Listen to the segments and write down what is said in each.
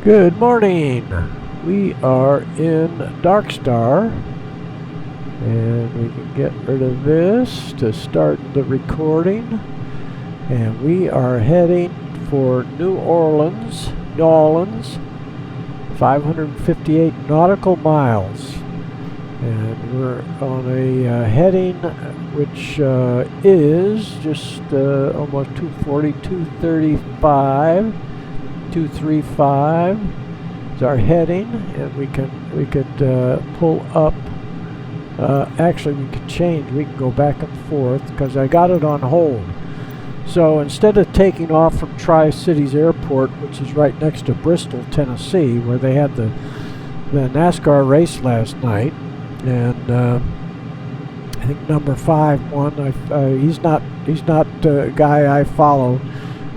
Good morning. We are in Darkstar, and we can get rid of this to start the recording. And we are heading for New Orleans, 558 nautical miles. And we're on a heading which is just almost 240, 235. 235 is our heading, and we could pull up. Actually, we could change. We can go back and forth because I got it on hold. So instead of taking off from Tri-Cities Airport, which is right next to Bristol, Tennessee, where they had the NASCAR race last night, and I think number 5 won. He's not a guy I follow.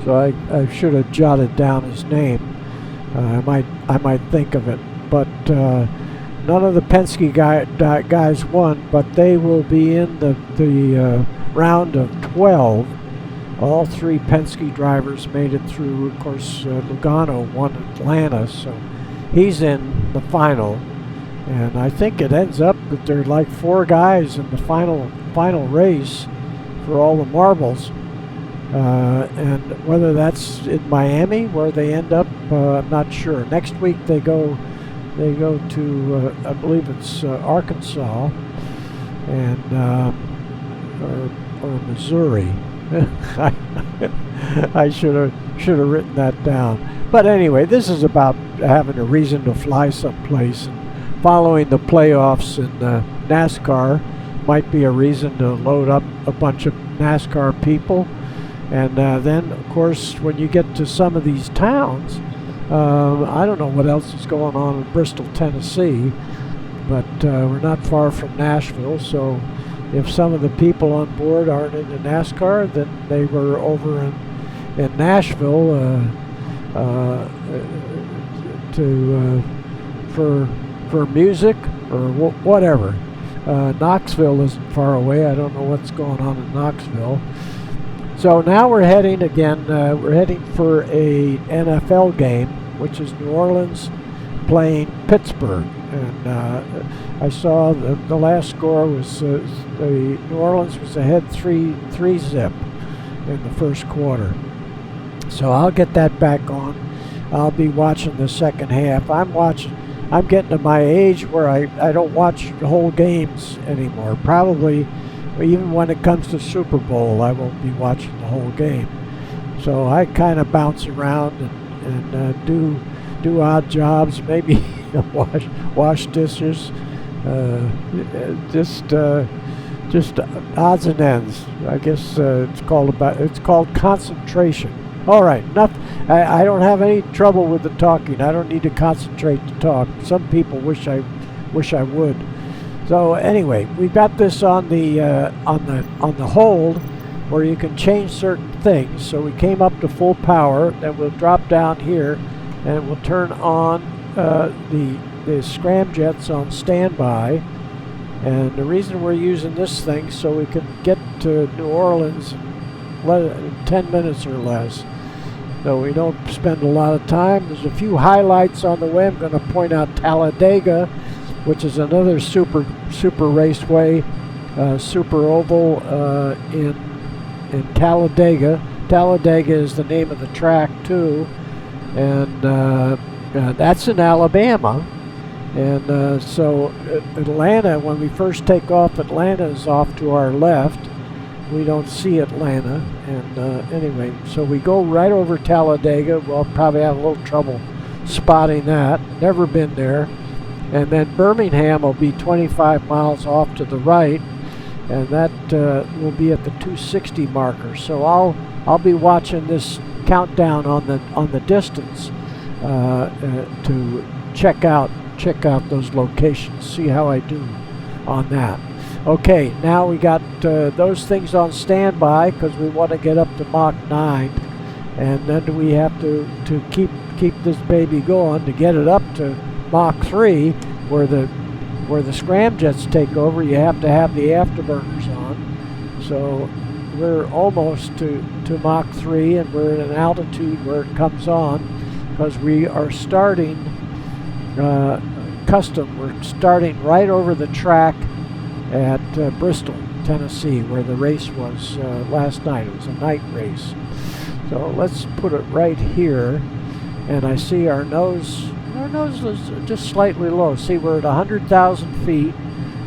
So I should have jotted down his name. I might think of it, but none of the Penske guys won. But they will be in the round of 12. All 3 Penske drivers made it through. Of course, Logano won Atlanta, so he's in the final. And I think it ends up that there are like 4 guys in the final race for all the marbles. And whether that's in Miami where they end up, I'm not sure. Next week they go to I believe it's Arkansas and or Missouri. I should have written that down. But anyway, this is about having a reason to fly someplace, and following the playoffs in NASCAR might be a reason to load up a bunch of NASCAR people. And then, of course, when you get to some of these towns, I don't know what else is going on in Bristol, Tennessee, but we're not far from Nashville. So if some of the people on board aren't into NASCAR, then they were over in Nashville for music or whatever. Knoxville isn't far away. I don't know what's going on in Knoxville. So now we're heading again. We're heading for a NFL game, which is New Orleans playing Pittsburgh. And I saw the last score was New Orleans was ahead 3-zip in the first quarter. So I'll get that back on. I'll be watching the second half. I'm getting to my age where I don't watch whole games anymore. Probably. Even when it comes to Super Bowl, I won't be watching the whole game. So I kind of bounce around and do odd jobs, maybe wash dishes, just odds and ends. I guess it's called concentration. All right, enough. I don't have any trouble with the talking. I don't need to concentrate to talk. Some people wish I would. So anyway, we've got this on the hold where you can change certain things. So we came up to full power, then we'll drop down here, and we'll turn on the scramjets on standby. And the reason we're using this thing so we can get to New Orleans in 10 minutes or less. So we don't spend a lot of time. There's a few highlights on the way. I'm going to point out Talladaga, which is another super raceway, super oval in Talladaga. Talladaga is the name of the track too, and that's in Alabama. And so Atlanta, when we first take off, Atlanta is off to our left. We don't see Atlanta, and anyway, so we go right over Talladaga. We'll probably have a little trouble spotting that. Never been there. And then Birmingham will be 25 miles off to the right, and that will be at the 260 marker. So I'll be watching this countdown on the distance to check out those locations, see how I do on that. Okay, now we got those things on standby because we want to get up to Mach 9, and then we have to keep this baby going to get it up to Mach 3, where the scramjets take over. You have to have the afterburners on. So we're almost to Mach 3, and we're at an altitude where it comes on. because we are starting custom. We're starting right over the track at Bristol, Tennessee, where the race was last night. It was a night race. So let's put it right here, and I see our nose is just slightly low. See, we're at 100,000 feet.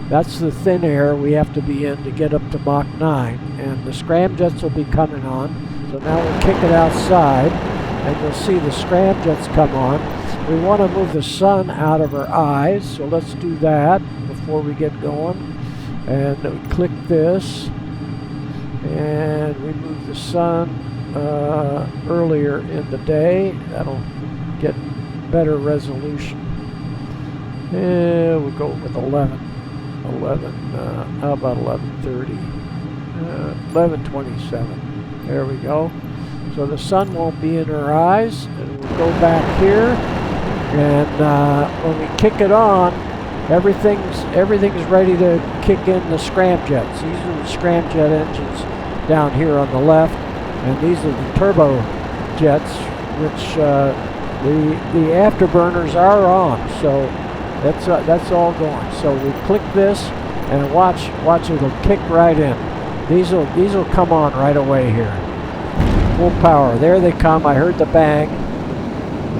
That's the thin air we have to be in to get up to Mach 9, and the scramjets will be coming on. So now we'll kick it outside, and you'll see the scramjets come on. We want to move the sun out of our eyes, so let's do that before we get going. And we click this, and we move the sun earlier in the day. That'll get better resolution. And we'll go with 11. How about 11:30? 11:27. There we go. So the sun won't be in our eyes, and we'll go back here. And when we kick it on, everything's ready to kick in the scramjets. These are the scramjet engines down here on the left, and these are the turbo jets, which the afterburners are on. So that's all going. So we click this, and watch it'll kick right in. These will come on right away here. Full power. There they come. I heard the bang,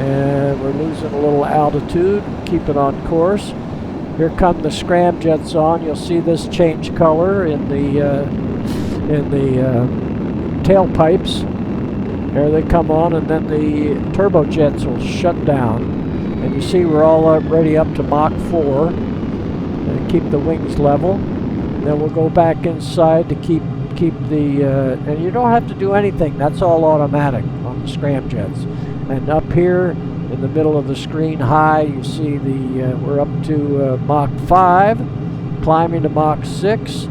and we're losing a little altitude. Keep it on course. Here come the scramjets on. You'll see this change color in the tailpipes. There they come on, and then the turbojets will shut down. And you see we're all already up to Mach 4. And keep the wings level. And then we'll go back inside to keep the and you don't have to do anything. That's all automatic on the scramjets. And up here in the middle of the screen high, you see we're up to Mach 5, climbing to Mach 6,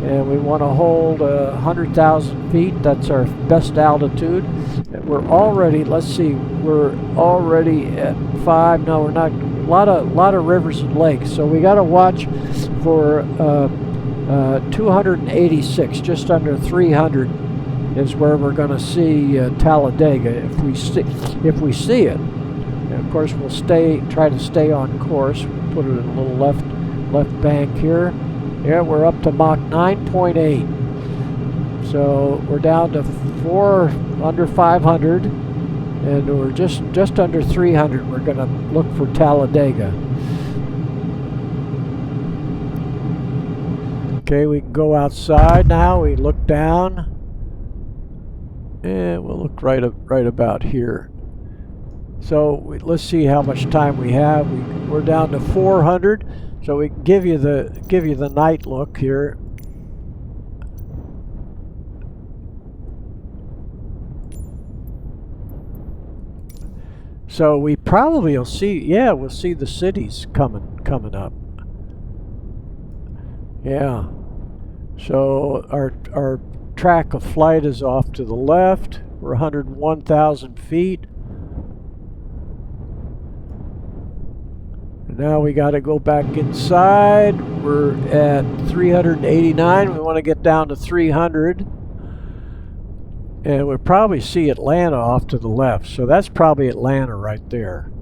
and we want to hold 100,000 feet. That's our best altitude. And we're already, let's see, we're already at 5. No, we're not. A lot of rivers and lakes. So we got to watch for 286, just under 300. Is where we're going to see Talladaga if we see it. And of course, we'll try to stay on course. We'll put it in a little left bank here. Yeah, we're up to Mach 9.8. So we're down to under 500, and we're just under 300. We're going to look for Talladaga. Okay, we can go outside now. We look down. And we'll look right about here. So let's see how much time we have. We're down to 400, so we can give you the night look here. So we probably will see. Yeah, we'll see the cities coming up. Yeah. So our track of flight is off to the left. We're 101,000 feet. And now we got to go back inside. We're at 389. We want to get down to 300. And we'll probably see Atlanta off to the left. So that's probably Atlanta right there.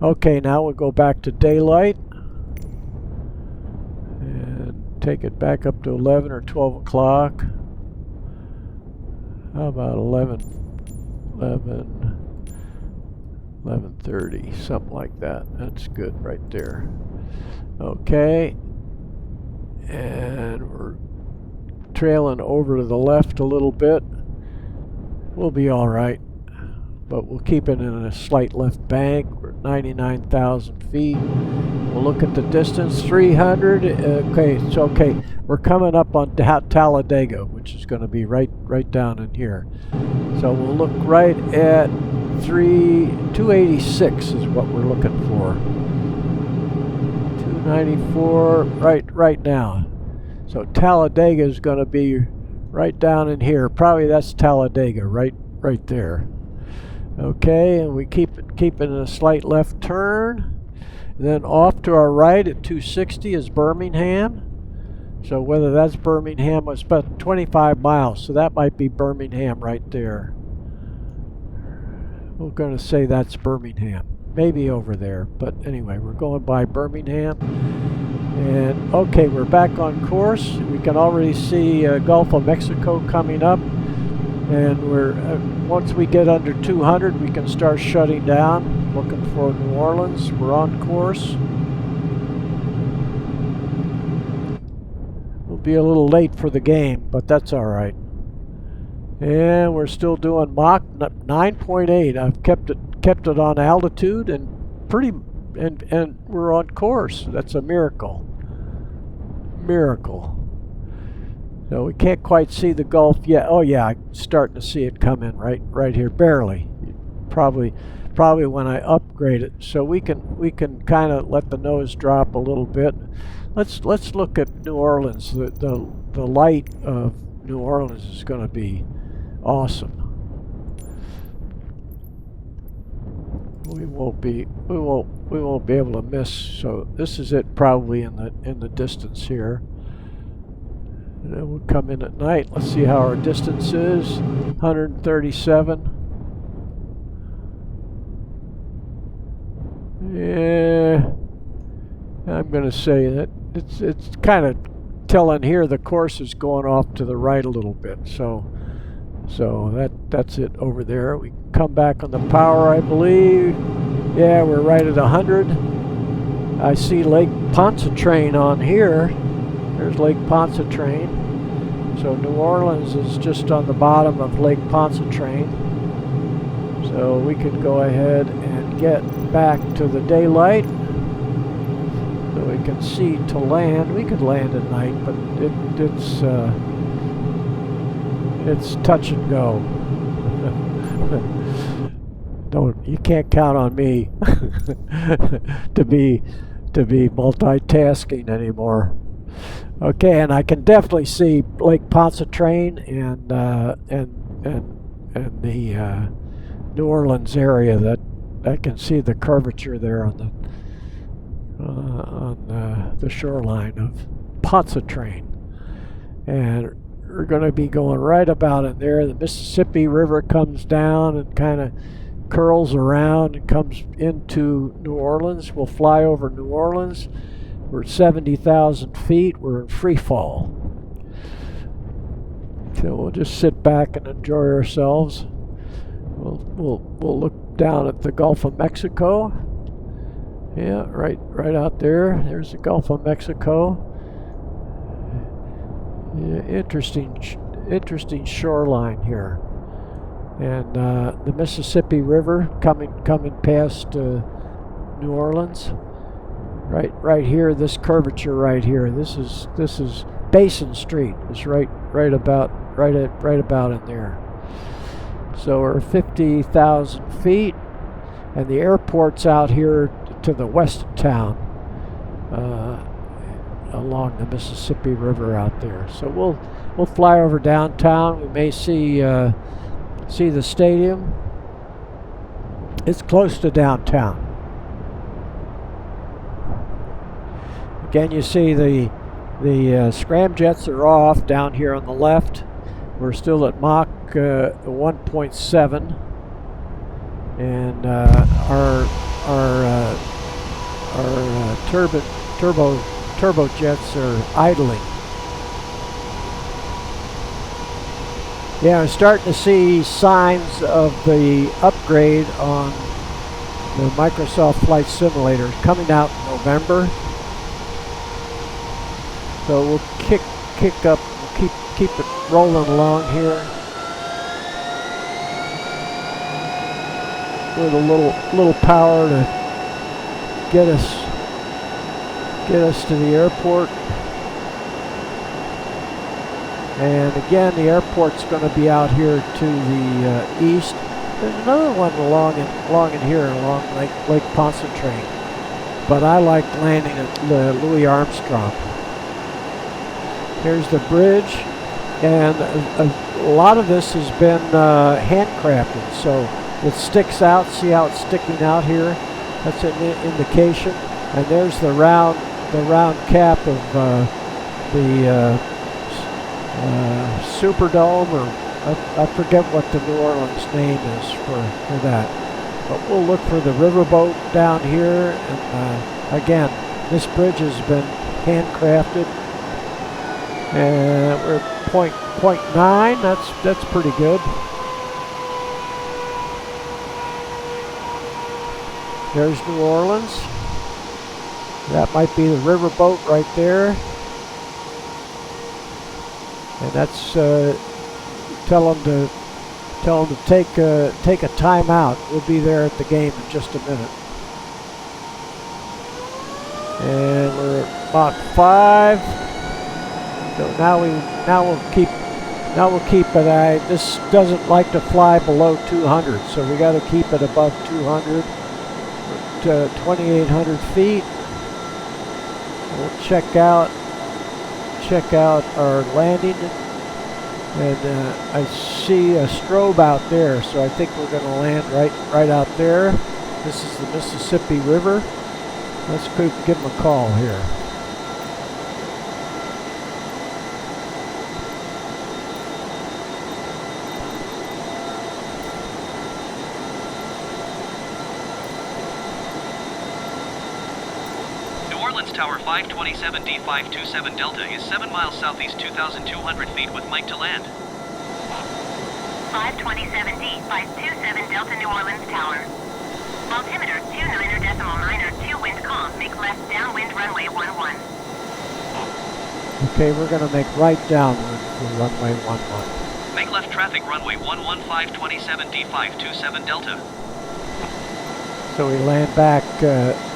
Okay, now we'll go back to daylight. Take it back up to 11 or 12 o'clock. How about 11:30, something like that. That's good right there. Okay, and we're trailing over to the left a little bit. We'll be all right, but we'll keep it in a slight left bank. We're at 99,000 feet. We'll look at the distance, 300. Okay, it's okay. We're coming up on Talladaga, which is going to be right down in here. So we'll look right at 286 is what we're looking for. 294 right now. So Talladaga is going to be right down in here. Probably that's Talladaga right there. Okay, and we keep it in a slight left turn. And then off to our right at 260 is Birmingham. So whether that's Birmingham, it's about 25 miles. So that might be Birmingham right there. We're going to say that's Birmingham. Maybe over there, but anyway, we're going by Birmingham. And okay, we're back on course. We can already see Gulf of Mexico coming up. And we're once we get under 200, we can start shutting down, looking for New Orleans. We're on course. We'll be a little late for the game, but that's all right. And we're still doing Mach 9.8. I've kept it on altitude and and we're on course. That's a miracle. So we can't quite see the Gulf yet. Oh yeah, I'm starting to see it come in right here, barely. Probably when I upgrade it. So we can kind of let the nose drop a little bit. Let's look at New Orleans. The light of New Orleans is going to be awesome. We won't be able to miss. So this is it, probably in the distance here. And then we'll come in at night. Let's see how our distance is. 137. Yeah, I'm going to say that it's kind of telling here the course is going off to the right a little bit. So that's it over there. We come back on the power, I believe. Yeah, we're right at 100. I see Lake Pontchartrain on here. There's Lake Pontchartrain. So New Orleans is just on the bottom of Lake Pontchartrain. So we could go ahead and get back to the daylight so we can see to land. We could land at night, but it's touch and go. You can't count on me to be multitasking anymore. Okay, and I can definitely see Lake Pontchartrain and the New Orleans area. That I can see the curvature there on the shoreline of Pontchartrain, and we're going to be going right about in there. The Mississippi River comes down and kind of curls around and comes into New Orleans. We'll fly over New Orleans. We're at 70,000 feet. We're in free fall. So we'll just sit back and enjoy ourselves. We'll look down at the Gulf of Mexico. Yeah, right out there. There's the Gulf of Mexico. Yeah, interesting shoreline here. And the Mississippi River coming past New Orleans. Right here, this curvature right here. This is Basin Street. It's right about in there. So we're 50,000 feet, and the airport's out here to the west of town, along the Mississippi River out there. So we'll fly over downtown. We may see the stadium. It's close to downtown. Again, you see the scramjets are off down here on the left. We're still at Mach 1.7, and our turbojets are idling. Yeah, I'm starting to see signs of the upgrade on the Microsoft Flight Simulator coming out in November. So we'll kick up, keep it rolling along here with a little power to get us to the airport. And again, the airport's going to be out here to the east. There's another one along in here along Lake Pontchartrain, but I like landing at Louis Armstrong. Here's the bridge, and a lot of this has been handcrafted, so it sticks out. See how it's sticking out here? That's an indication. And there's the round cap of the Superdome, or I forget what the New Orleans name is for that. But we'll look for the riverboat down here. And again, this bridge has been handcrafted. And we're at point 9. That's pretty good. There's New Orleans. That might be the riverboat right there. And that's tell them to take a time out. We'll be there at the game in just a minute. And we're about 5. So now we'll keep it. This doesn't like to fly below 200, so we got to keep it above 200 to 2,800 feet. We'll check out our landing, and I see a strobe out there, so I think we're going to land right out there. This is the Mississippi River. Let's give them a call here. Tower 527D 527 Delta is 7 miles southeast 2,200 feet with Mike to land. 527D 527 Delta New Orleans Tower. Altimeter 29.902 wind calm. Make left downwind runway 11. Okay, we're going to make right downwind for runway 11. Make left traffic runway 11 527D 527 Delta. So we land back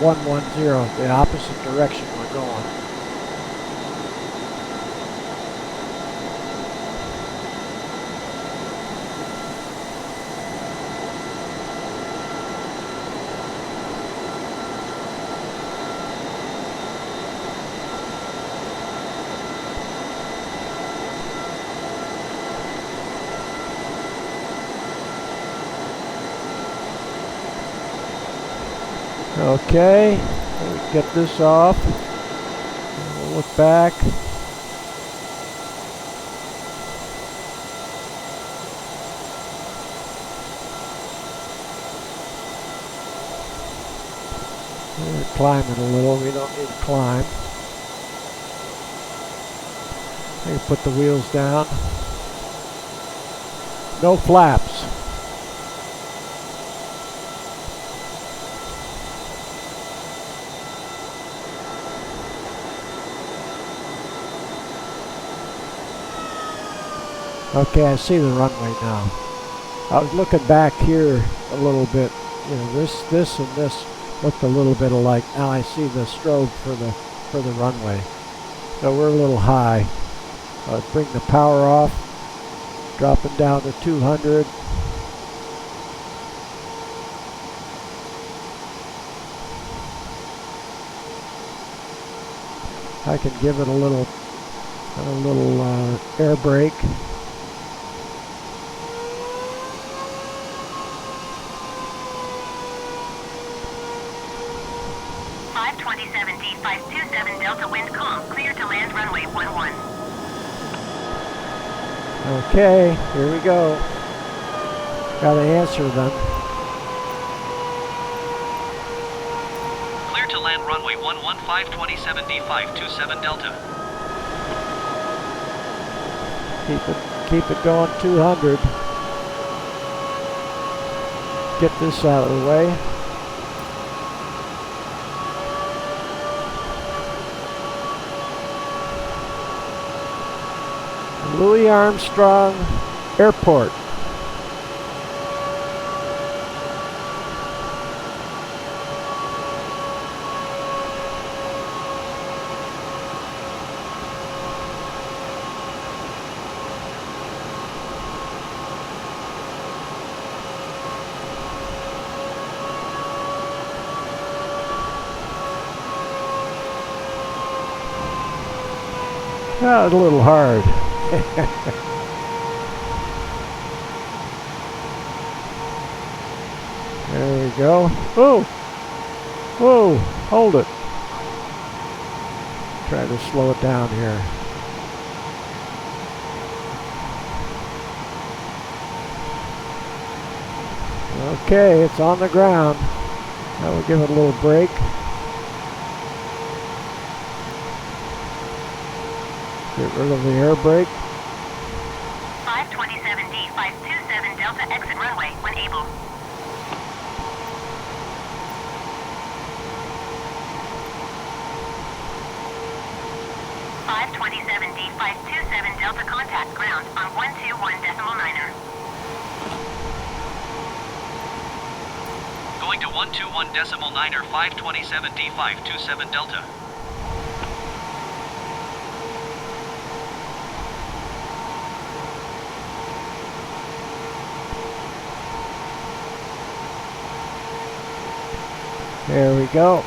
110, the opposite direction we're going. Okay, we'll get this off. We'll look back. We're climbing a little. We don't need to climb. Maybe put the wheels down. No flaps. Okay, I see the runway now. I was looking back here a little bit. You know, this and this looked a little bit alike. Now I see the strobe for the runway. So we're a little high. Bring the power off. Dropping down to 200. I can give it a little air brake. Okay, here we go. Gotta answer them. Clear to land runway 11 527D 527 Delta. Keep it going 200. Get this out of the way. Louis Armstrong Airport. Oh, it's a little hard. There we go. Whoa! Whoa! Hold it. Try to slow it down here. Okay, it's on the ground. Now we'll give it a little break. Get rid of the air brake. 527D, 527 Delta, exit runway when able. D 527 Delta, contact ground on 121.9er. Going to 121.9er, 527D 527 Delta. There we go.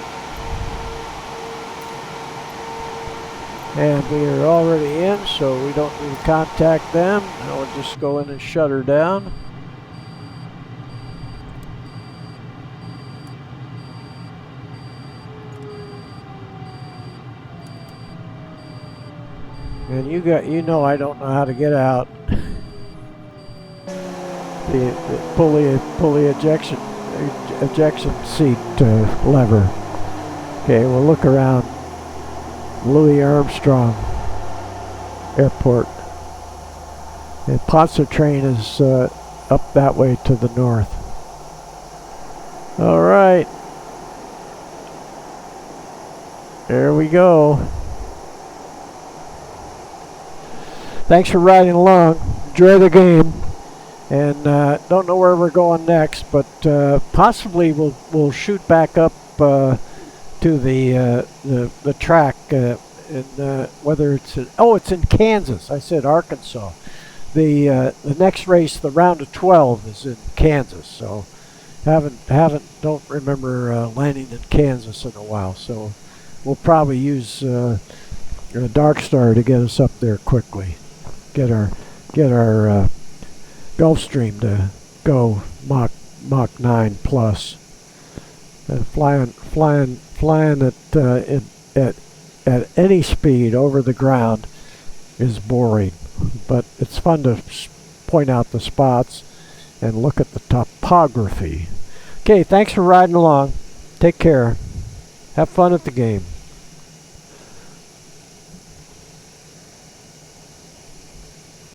And we are already in, so we don't need to contact them. Now we'll just go in and shut her down. And you know I don't know how to get out. the pulley ejection seat lever. Okay, we'll look around. Louis Armstrong Airport. And Pontchartrain is up that way to the north. All right. There we go. Thanks for riding along. Enjoy the game. And don't know where we're going next, but possibly we'll shoot back up to the track, whether it's it's in Kansas. I said Arkansas. The next race, the round of 12, is in Kansas. So don't remember landing in Kansas in a while. So we'll probably use Darkstar to get us up there quickly. Get our Gulfstream to go Mach 9 plus. Flying at any speed over the ground is boring, but it's fun to point out the spots and look at the topography. Okay, thanks for riding along. Take care. Have fun at the game.